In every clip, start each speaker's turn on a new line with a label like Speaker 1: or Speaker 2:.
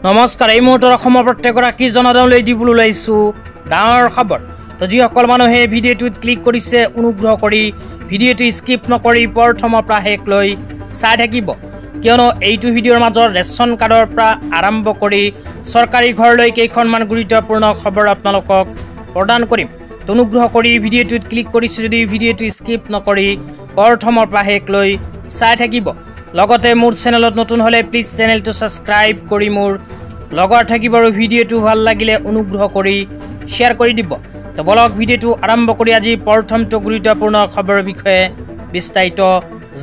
Speaker 1: নমস্কাৰ, এই মুহূৰ্তত অসমৰ প্ৰত্যেকগৰাকী জনতালৈ দিবলৈ ওলাইছোঁ ডাঙৰ খবৰ। তো যিসকল মানুহে ভিডিঅ'টোত ক্লিক কৰিছে অনুগ্ৰহ কৰি ভিডিঅ'টো স্কিপ নকৰি প্ৰথমৰ পৰা শেষলৈ চাই থাকিব, কিয়নো এইটো ভিডিঅ'ৰ মাজত ৰেচন কাৰ্ডৰ পৰা আৰম্ভ কৰি চৰকাৰী ঘৰলৈ কেইখনমান গুৰুত্বপূৰ্ণ খবৰ আপোনালোকক প্ৰদান কৰিম। তো অনুগ্ৰহ কৰি ভিডিঅ'টোত ক্লিক কৰিছে যদি ভিডিঅ'টো স্কিপ নকৰি প্ৰথমৰ পৰা শেষলৈ চাই থাকিব। লগতে মোৰ চেনেলত নতুন হলে প্লিজ চেনেলটো সাবস্ক্ৰাইব কৰি মোৰ লগত থাকিব আৰু ভিডিঅ'টো ভাল লাগিলে অনুগ্ৰহ কৰি শ্বেয়াৰ কৰি দিব। তো বলক ভিডিঅ'টো আৰম্ভ কৰি আজি প্ৰথমটো গুৰুত্বপূৰ্ণ খবৰৰ বিষয়ে বিস্তাৰিত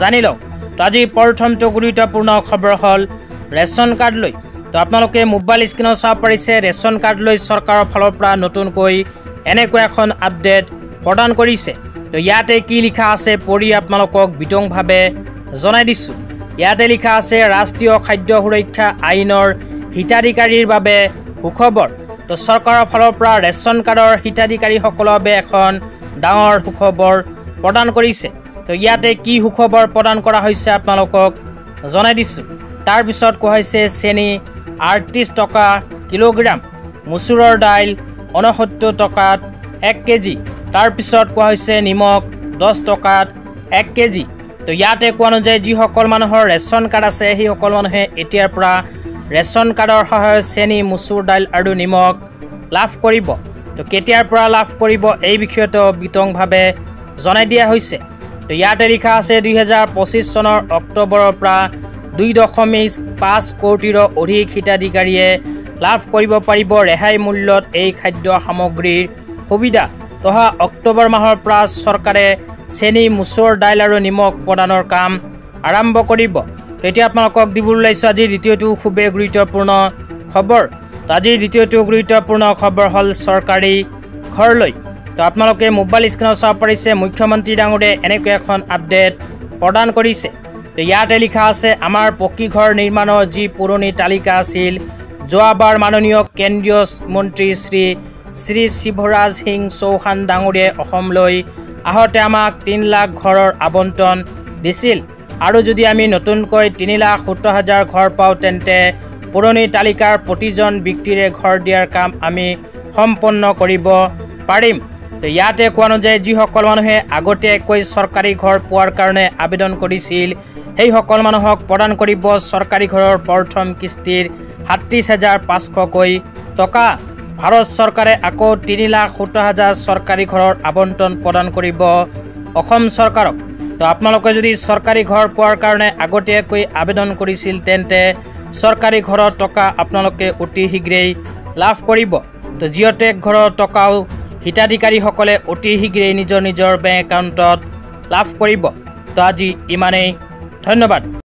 Speaker 1: জানি লওঁ। তো আজি প্ৰথমটো গুৰুত্বপূৰ্ণ খবৰ হ'ল ৰেচন কাৰ্ড লৈ। তো আপোনালোকে মোবাইল স্ক্ৰীনত চাব পাৰিছে ৰেচন কাৰ্ড লৈ চৰকাৰৰ ফালৰ পৰা নতুনকৈ এনেকুৱা এখন আপডেট প্ৰদান কৰিছে। তো ইয়াতে কি লিখা আছে পঢ়ি আপোনালোকক বিতংভাৱে জনাই দিছোঁ। ইয়াতে লিখা আছে ৰাষ্ট্ৰীয় খাদ্য সুৰক্ষা আইনৰ হিতাধিকাৰীৰ বাবে সুখবৰ। তো চৰকাৰৰ ফালৰ পৰা ৰেচন কাৰ্ডৰ হিতাধিকাৰীসকলৰ বাবে এখন ডাঙৰ সুখবৰ প্ৰদান কৰিছে। তো ইয়াতে কি সুখবৰ প্ৰদান কৰা হৈছে আপোনালোকক জনাই দিছোঁ। তাৰপিছত কোৱা হৈছে চেনি 38 টকা কিলোগ্ৰাম, মচুৰৰ দাইল 69 টকাত 1 কেজি। তাৰপিছত কোৱা হৈছে নিমখ 10 টকাত 1 কেজি। তো ইয়াতে কোৱা অনুযায়ী যিসকল মানুহৰ ৰেচন কাৰ্ড আছে সেইসকল মানুহে এতিয়াৰ পৰা ৰেচন কাৰ্ডৰ সহায়ত চেনি, মচুৰ দাইল আৰু নিমখ লাভ কৰিব। তো কেতিয়াৰ পৰা লাভ কৰিব এই বিষয়টো বিতংভাৱে জনাই দিয়া হৈছে। তো ইয়াতে লিখা আছে 2025 চনৰ অক্টোবৰৰ পৰা 2.5 কোটিৰো অধিক হিতাধিকাৰীয়ে লাভ কৰিব পাৰিব ৰেহাই মূল্যত এই খাদ্য সামগ্ৰীৰ সুবিধা। তহা অক্টোবৰ মাহৰ পৰা চৰকাৰে চেনি, মচুৰ দাইল আৰু নিমখ প্ৰদানৰ কাম আৰম্ভ কৰিব। তো এতিয়া আপোনালোকক দিবলৈ ওলাইছোঁ আজিৰ দ্বিতীয়টো খুবেই গুৰুত্বপূৰ্ণ খবৰ। তো আজিৰ দ্বিতীয়টো গুৰুত্বপূৰ্ণ খবৰ হ'ল চৰকাৰী ঘৰলৈ। তো আপোনালোকে মোবাইল স্ক্ৰীনত চাব পাৰিছে মুখ্যমন্ত্ৰী ডাঙৰীয়াই এনেকৈ এখন আপডেট প্ৰদান কৰিছে। তো ইয়াতে লিখা আছে আমাৰ পকী ঘৰ নিৰ্মাণৰ যি পুৰণি তালিকা আছিল যোৱাবাৰ মাননীয় কেন্দ্ৰীয় মন্ত্ৰী শ্ৰী শিৱৰাজ সিং চৌহান ডাঙৰীয়াই অসমলৈ আহোঁতে আমাক 3 লাখ ঘৰৰ আবণ্টন দিছিল, আৰু যদি আমি নতুনকৈ 3,70,000 ঘৰ পাওঁ তেন্তে পুৰণি তালিকাৰ প্ৰতিজন ব্যক্তিৰে ঘৰ দিয়াৰ কাম আমি সম্পন্ন কৰিব পাৰিম। তো ইয়াতে কোৱা অনুযায়ী যিসকল মানুহে আগতীয়াকৈ চৰকাৰী ঘৰ পোৱাৰ কাৰণে আবেদন কৰিছিল সেইসকল মানুহক প্ৰদান কৰিব চৰকাৰী ঘৰৰ প্ৰথম কিস্তিৰ 37,500কৈ টকা। ভাৰত চৰকাৰে আকৌ 3,70,000 চৰকাৰী ঘৰৰ আবণ্টন প্ৰদান কৰিব অসম চৰকাৰক। তো আপোনালোকে যদি চৰকাৰী ঘৰ পোৱাৰ কাৰণে আগতীয়াকৈ আবেদন কৰিছিল তেন্তে চৰকাৰী ঘৰৰ টকা আপোনালোকে অতি শীঘ্ৰেই লাভ কৰিব। তো জিঅ'টেক ঘৰৰ টকাও হিতাধিকাৰীসকলে অতি শীঘ্ৰেই নিজৰ বেংক একাউণ্টত লাভ কৰিব। তো আজি ইমানেই, ধন্যবাদ।